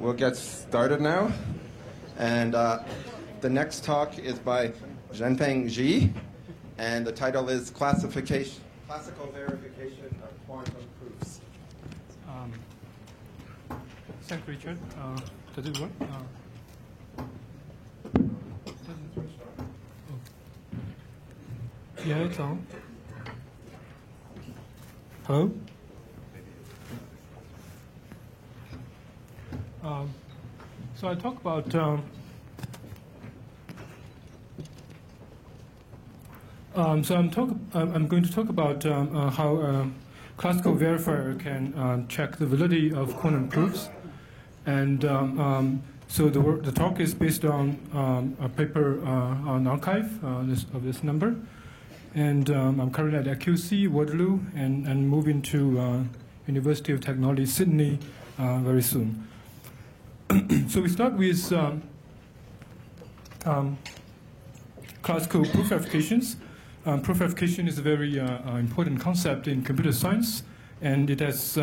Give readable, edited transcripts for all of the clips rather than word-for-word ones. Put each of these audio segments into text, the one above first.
we'll get started now. And the next talk is by Zhenfeng Ji, and the title is Classical Verification of Quantum Proofs. Thanks, Richard. Does it work? Yeah, it's on. Hello? So I talk about I'm going to talk about how a classical verifier can check the validity of quantum proofs, and so the talk is based on a paper on arXiv of this number, and I'm currently at QC Waterloo and moving to University of Technology Sydney very soon. So we start with classical proof verifications. Proof verification is a very important concept in computer science, and it has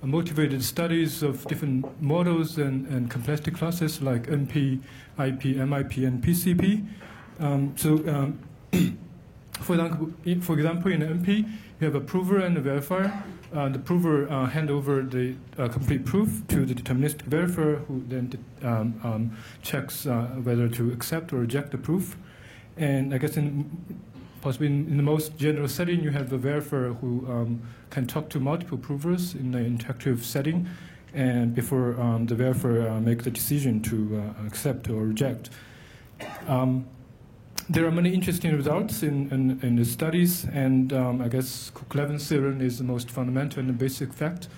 motivated studies of different models and complexity classes like NP, IP, MIP, and PCP. For example, in NP, you have a prover and a verifier. The prover hand over the complete proof to the deterministic verifier, who then checks whether to accept or reject the proof. And I guess possibly in the most general setting, you have the verifier who can talk to multiple provers in an interactive setting, and before the verifier makes the decision to accept or reject. There are many interesting results in the studies, and I guess Cook-Levin theorem is the most fundamental and basic fact.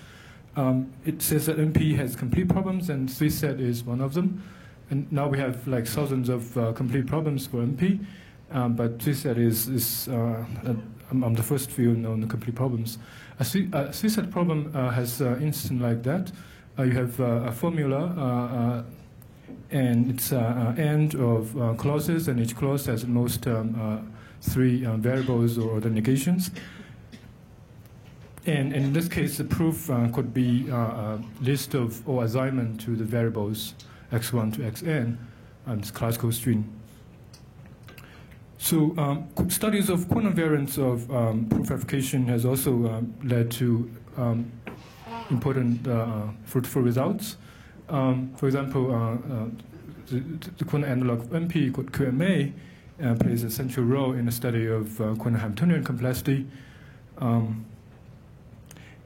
It says that NP has complete problems, and 3-set is one of them. And now we have like thousands of complete problems for NP, but 3-set is on the first few known complete problems. A 3-set problem has an instance like that. You have a formula. And it's an AND of clauses, and each clause has at most 3 variables or the negations. And in this case, the proof could be a list of or assignment to the variables x1 to xn, this classical string. So studies of quantum variants of proof verification has also led to important fruitful results. For example, the quantum analog of NP, called QMA, plays a central role in the study of quantum Hamiltonian complexity.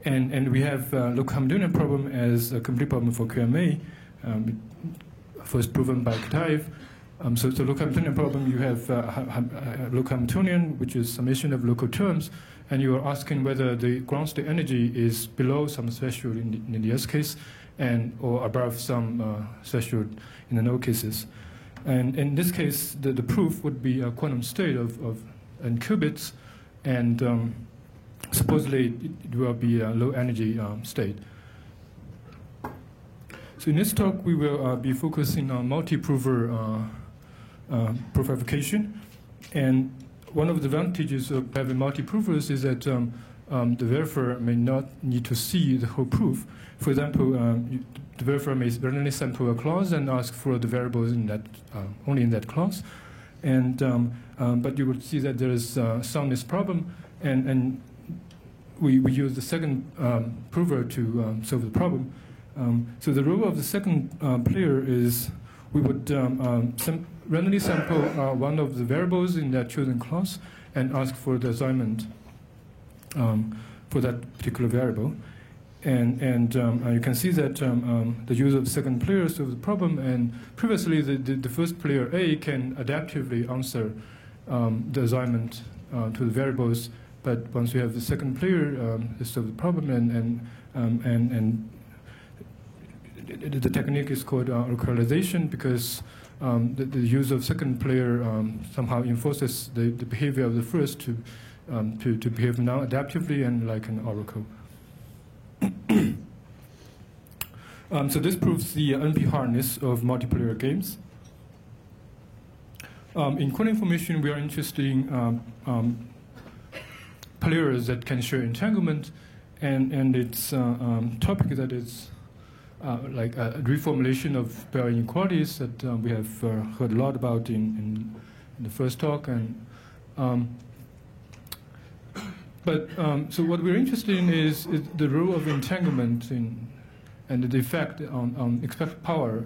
And we have local Hamiltonian problem as a complete problem for QMA, first proven by Kitaev. So the local Hamiltonian problem, you have local Hamiltonian, which is summation of local terms, and you are asking whether the ground state energy is below some threshold in the S case, and or above some threshold in the no cases. And in this case, the proof would be a quantum state of n qubits, and supposedly it will be a low energy state. So in this talk, we will be focusing on multi-prover proof verification. And one of the advantages of having multi-provers is that the verifier may not need to see the whole proof. For example, the verifier may randomly sample a clause and ask for the variables in that only in that clause, and but you would see that there is a soundness problem, and we use the second prover to solve the problem. So the role of the second player is we would randomly sample one of the variables in that chosen clause and ask for the assignment for that particular variable. And you can see that the use of the second player solves the problem, and previously the first player A can adaptively answer the assignment to the variables, but once you have the second player, it solves the problem, and the technique is called localization, because the use of second player somehow enforces the behavior of the first to behave non-adaptively and like an oracle. So this proves the NP hardness of multiplayer games. In quantum information, we are interested in players that can share entanglement, and its topic that is like a reformulation of Bell inequalities that we have heard a lot about in the first talk. And so what we're interested in is the role of entanglement and the effect on expressive power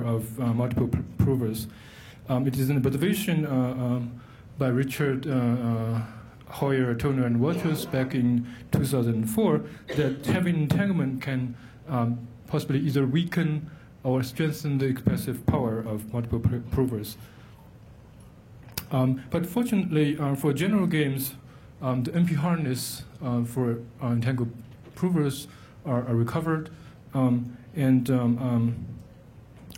of multiple provers. It is an observation by Richard Hoyer, Toner, and Waters back in 2004 that having entanglement can possibly either weaken or strengthen the expressive power of multiple provers. But fortunately, for general games, the NP hardness for entangled provers are recovered, and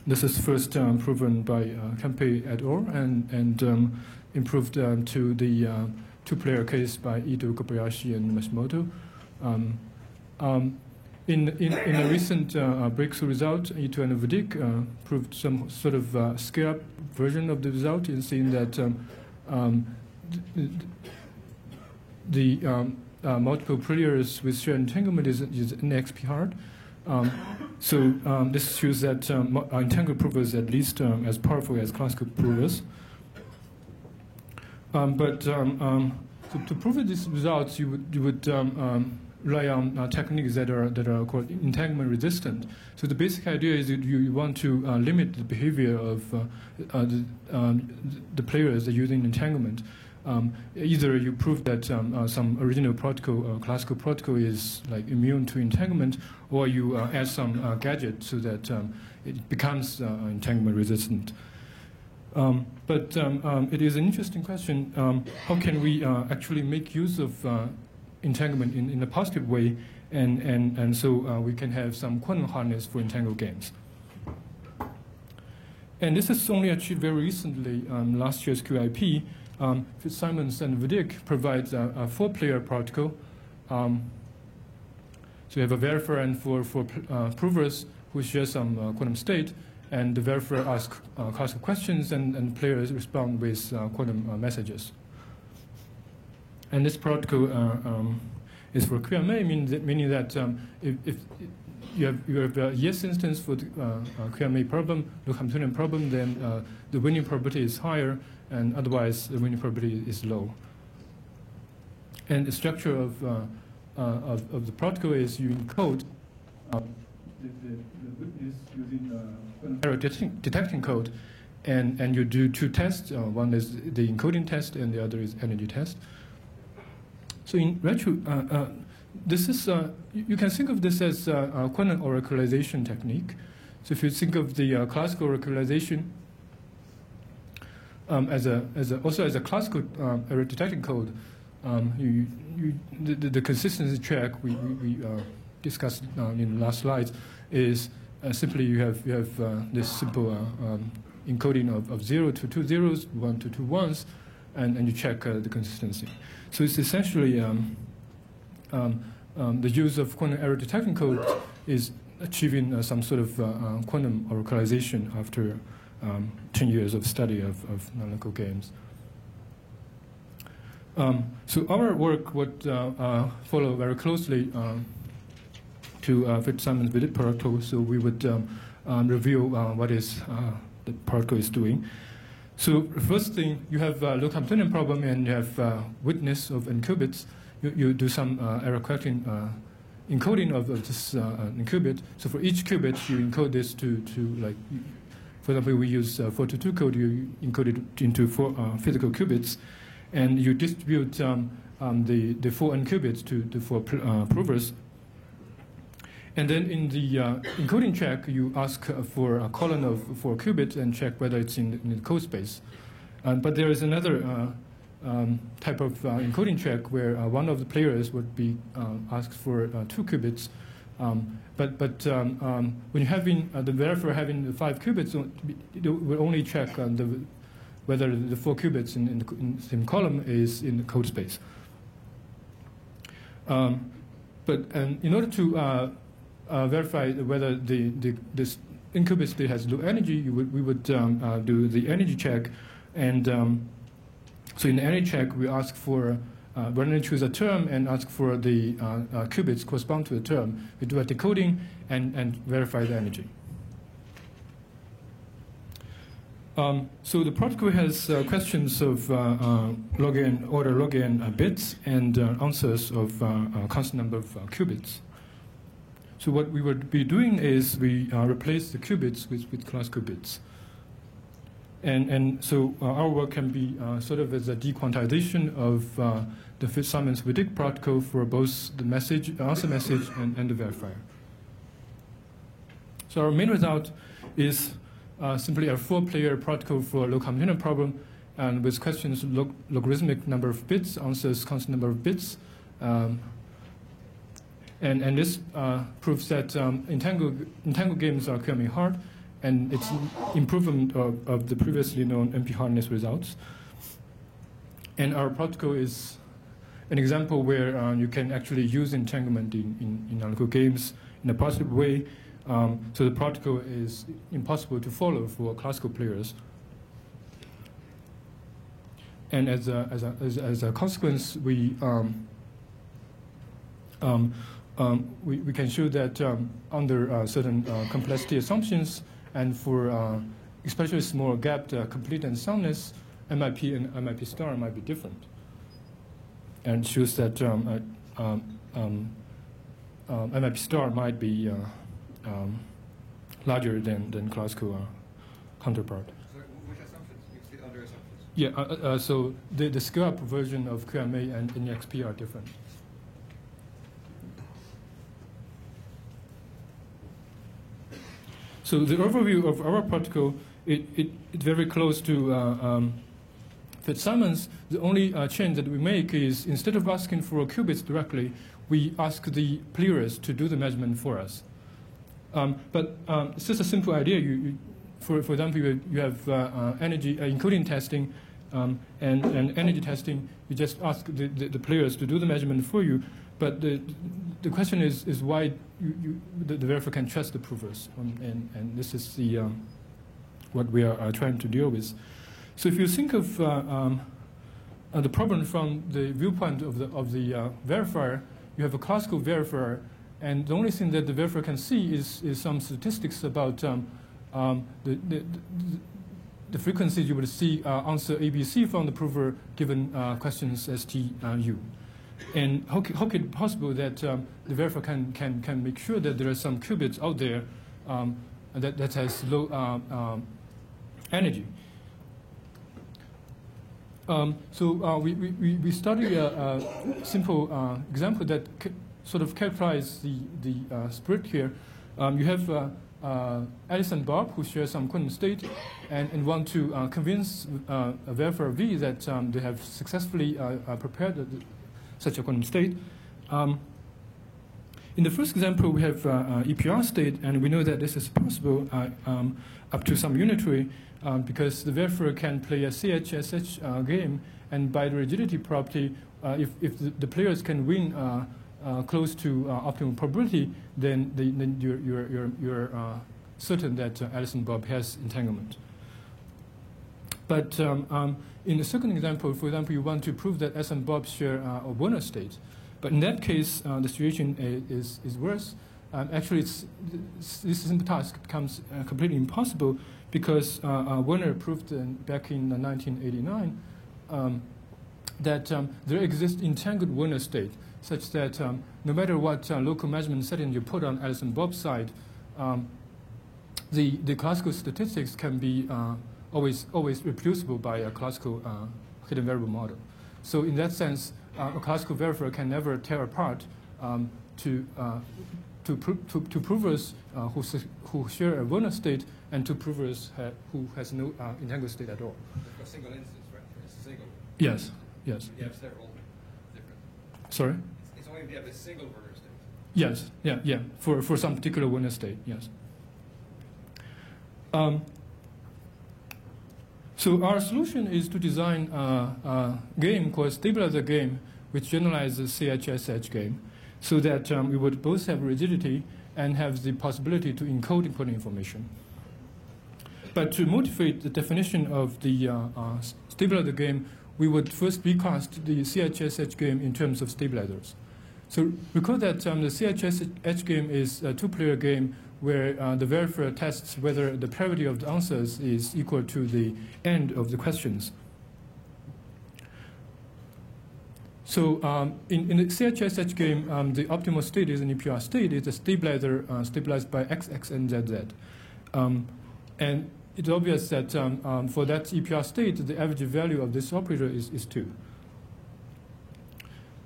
this is first proven by Kempe et al. and improved to the two-player case by Ito, Kobayashi, and Matsumoto. In a recent breakthrough result, Ito and Vedic proved some sort of scale-up version of the result in seeing that the multiple players with shared entanglement is an XP hard. So this shows that entangled provers at least as powerful as classical provers. But to prove these results, you would rely on techniques that are called entanglement resistant. So the basic idea is that you want to limit the behavior of the players using entanglement. Either you prove that some original protocol, classical protocol, is like immune to entanglement, or you add some gadget so that it becomes entanglement resistant. But it is an interesting question. How can we actually make use of entanglement in a positive way, and so we can have some quantum hardness for entangled games? And this is only achieved very recently. Last year's QIP, Fitzsimons and Vedic provides a four-player protocol. So you have a verifier and four provers who share some quantum state, and the verifier asks classical questions, and players respond with quantum messages. And this protocol is for QMA, meaning that if you have a yes instance for the QMA problem, the Hamiltonian problem, then the winning probability is higher, and otherwise the winning probability is low. And the structure of the protocol is you encode the witness using error detecting code, and you do two tests. One is the encoding test, and the other is energy test. So in retro, this is you can think of this as a quantum oracleization technique. So if you think of the classical oracleization also as a classical error detecting code, the consistency check we discussed in the last slides is simply you have this simple encoding of 0 to 2 zeros, 1 to 2 ones, and you check the consistency. So it's essentially the use of quantum error detecting code is achieving some sort of quantum oracleization after 10 years of study of non-local games. So our work would follow very closely to Fitzsimmons Vedic protocol. So we would review what is the protocol is doing. So first thing, you have a local Hamiltonian problem, and you have witness of n qubits. You do some error correcting encoding of this n qubit. So for each qubit, you encode this to like, for example, we use 422 code. You encode it into 4 physical qubits, and you distribute the 4 n qubits to the 4 provers. And then in the encoding check, you ask for a column of 4 qubits and check whether it's in the code space. But there is another type of encoding check where one of the players would be asked for 2 qubits. But when you having the verifier having 5 qubits, it will only check whether the 4 qubits in the same column is in the code space. But in order to verify whether this n qubit state has low energy, we would do the energy check, and so in the energy check we ask for randomly choose a term and ask for the qubits correspond to the term. We do a decoding and verify the energy. So the protocol has questions of log n, order log n bits and answers of constant number of qubits. So what we would be doing is we replace the qubits with classical bits. And so our work can be sort of as a dequantization of the Fitz-Simons-Wittig protocol for both the message, answer message and the verifier. So our main result is simply a 4-player protocol for low combinatorial problem, and with questions logarithmic number of bits, answers constant number of bits. And this proves that entangled games are QMA hard, and it's improvement of the previously known NP hardness results. And our protocol is an example where you can actually use entanglement in analytical games in a positive way. So the protocol is impossible to follow for classical players. And as a consequence, we we can show that under certain complexity assumptions and for especially small gapped complete and soundness, MIP and MIP star might be different. And shows that MIP star might be larger than classical counterpart. So which assumptions? Which the other assumptions? Yeah, so the scale-up version of QMA and NXP are different. So the overview of our protocol, it's very close to Fitz-Simons. The only change that we make is instead of asking for qubits directly, we ask the players to do the measurement for us. But it's just a simple idea. For example, you have energy encoding testing and energy testing. You just ask the players to do the measurement for you. But the question is why the verifier can trust the provers, and this is the what we are trying to deal with. So if you think of the problem from the viewpoint of the verifier, you have a classical verifier, and the only thing that the verifier can see is some statistics about the frequencies you would see answer ABC from the prover given questions STU. And how could it be possible that the verifier can make sure that there are some qubits out there that has low energy? So we studied a simple example that sort of characterizes the spirit here. You have Alice and Bob who share some quantum state and want to convince a verifier V that they have successfully prepared such a quantum state. In the first example, we have EPR state, and we know that this is possible up to some unitary because the verifier can play a CHSH game, and by the rigidity property, if the players can win close to optimal probability, then you're certain that Alice and Bob has entanglement. But in the second example, for example, you want to prove that S and Bob share a Werner state. But in that case, the situation is worse. Actually, this simple task becomes completely impossible because Werner proved back in 1989 that there exists entangled Werner state, such that no matter what local measurement setting you put on Alice and Bob's side, the classical statistics can be always reproducible by a classical hidden variable model. So in that sense, a classical verifier can never tear apart to provers who share a Werner state and to provers who has no entangled state at all. For a single instance, right? It's a single. Yes, yes. You have several different. Sorry? It's only if you have a single Werner state. Yes, yeah. For some particular Werner state, yes. So our solution is to design a game called stabilizer game, which generalizes CHSH game, so that we would both have rigidity and have the possibility to encode important information. But to motivate the definition of the stabilizer game, we would first recast the CHS-H game in terms of stabilizers. So recall that the CHS-H game is a two-player game where the verifier tests whether the parity of the answers is equal to the end of the questions. So in the CHS-H game, the optimal state is an EPR state. It's a stabilizer stabilized by X, X, and Z, Z. And it's obvious that for that EPR state, the average value of this operator is 2.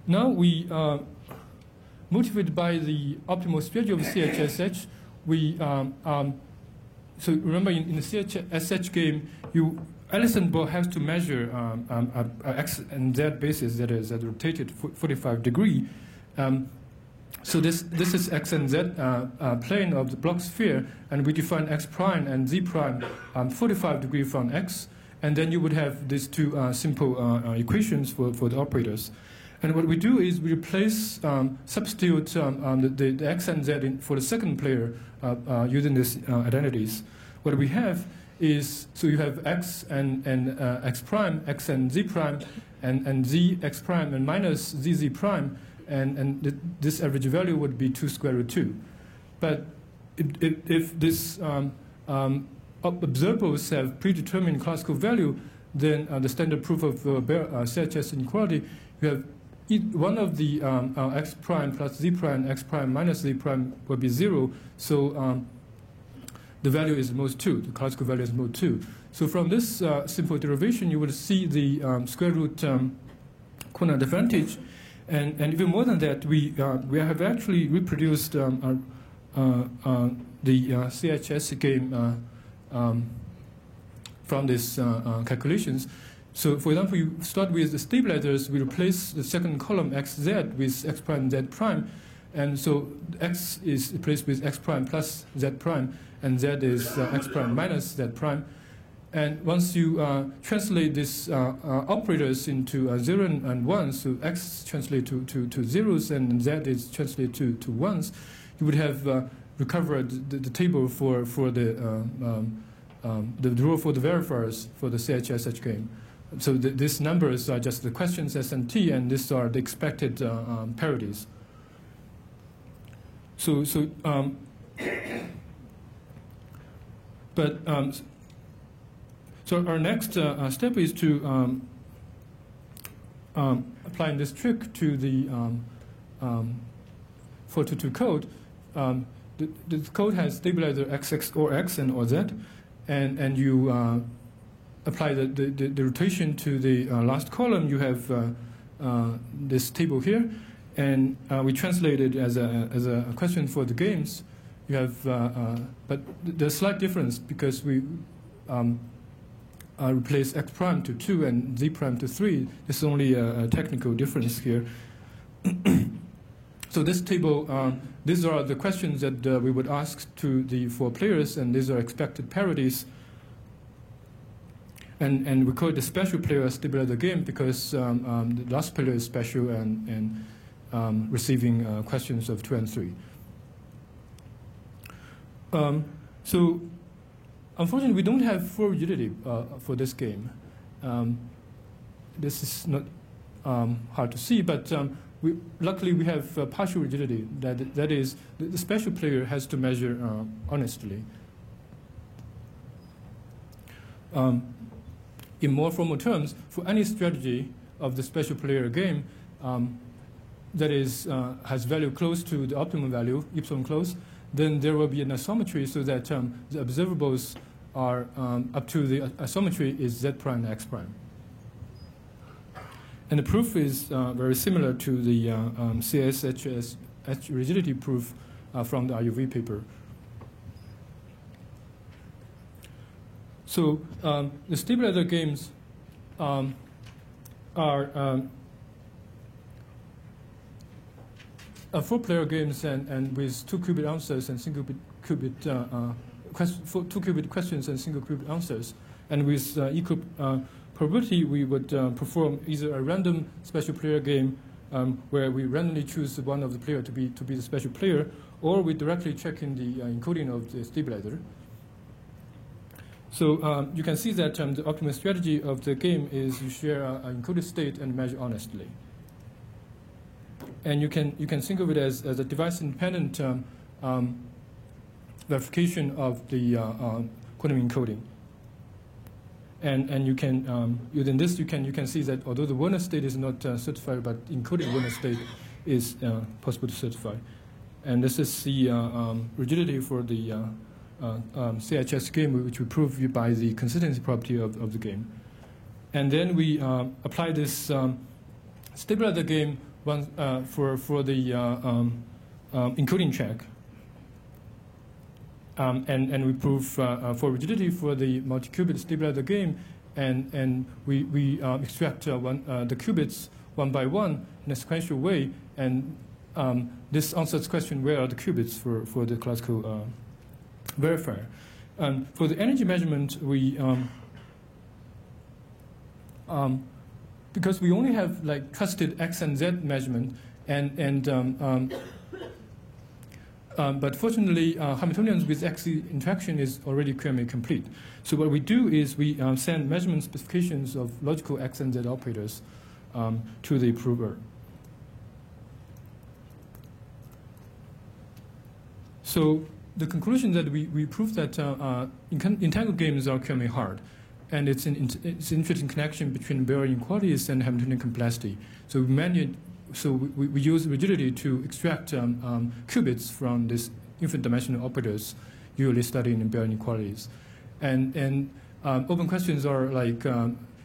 Now we, motivated by the optimal strategy of CHS-H, we, so remember in the CHS-H game, Alison-Ball has to measure a X and Z basis that is rotated 45 degree. So this is X and Z plane of the Bloch sphere, and we define X prime and Z prime 45 degree from X, and then you would have these two simple equations for the operators. And what we do is we replace, substitute the X and Z for the second player using these identities. What we have is, so you have X and X prime, X and Z prime, and Z X prime, and minus ZZ prime, and this average value would be 2 square root 2. But if this observables have predetermined classical value, then the standard proof of CHS inequality, you have one of the X prime plus Z prime, X prime minus Z prime will be 0. So the value is mode 2. The classical value is mode 2. So from this simple derivation, you will see the square root Coulomb advantage. And even more than that, we have actually reproduced the CHS game from these calculations. So for example, you start with the stabilizers, we replace the second column XZ with X prime Z prime. And so X is replaced with X prime plus Z prime, and Z is X prime minus Z prime. And once you translate these operators into 0 and 1, so X translate to zeros and Z is translate to ones, you would have recovered the table for the rule for the verifiers for the CHS-H game. So these numbers are just the questions S and T, and these are the expected parities. So our next step is to applying this trick to the 422 code. The code has stabilizer XX or X and or Z, and you apply the rotation to the last column. You have this table here, and we translate it as a question for the games. You have, but there's a slight difference because we replace X prime to 2 and Z prime to 3. There's only a technical difference here. So this table, these are the questions that we would ask to the 4 players, and these are expected parities. And we call it the special player stabilizer game because the last player is special and receiving questions of 2 and 3. So unfortunately, we don't have full rigidity for this game. This is not hard to see, but luckily we have partial rigidity. That is, the special player has to measure honestly. In more formal terms, for any strategy of the special player game that is has value close to the optimum value, epsilon close, then there will be an isometry so that the observables are up to the isometry is Z prime and X prime. And the proof is very similar to the CHS rigidity proof from the RUV paper. So the stabilizer games are 4-player games and with 2-qubit answers and single-qubit 2-qubit questions and single-qubit answers. And with equal probability, we would perform either a random special player game where we randomly choose one of the player to be the special player, or we directly check in the encoding of the stabilizer. So you can see that the optimal strategy of the game is you share an encoded state and measure honestly. And you can think of it as a device-independent verification of the quantum encoding. And you can using this you can see that although the Werner state is not certified, but encoded Werner state is possible to certify. And this is the rigidity for the CHS game, which we prove by the consistency property of the game. And then we apply this stabilizer game for the encoding check. And we prove for rigidity for the multi-qubit stabilizer game, and we extract the qubits one by one in a sequential way, and this answers the question, where are the qubits for the classical verifier. For the energy measurement, we because we only have like trusted X and Z measurement, but fortunately, Hamiltonians with X interaction is already QMA complete. So what we do is we send measurement specifications of logical X and Z operators to the prover. So the conclusion that we prove that entangled games are QMA hard, and it's an interesting connection between Baire inequalities and Hamiltonian complexity. So we use rigidity to extract qubits from these infinite dimensional operators usually studied in Baire inequalities. And open questions are like,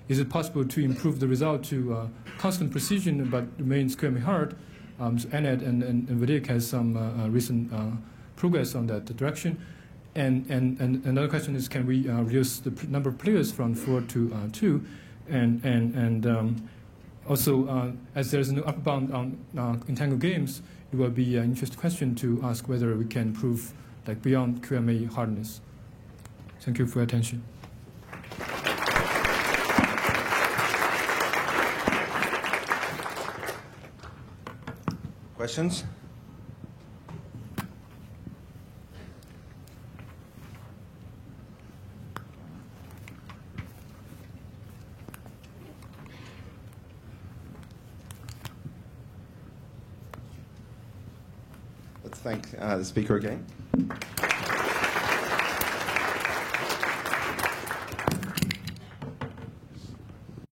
is it possible to improve the result to constant precision but remains QMA hard? So Annette and Vadik has some recent progress on that direction. And another question is, can we reduce the number of players from 4 to 2? Also, as there's no upper bound on entangled games, it will be an interesting question to ask whether we can prove like beyond QMA hardness. Thank you for your attention. Questions? Let's thank the speaker again.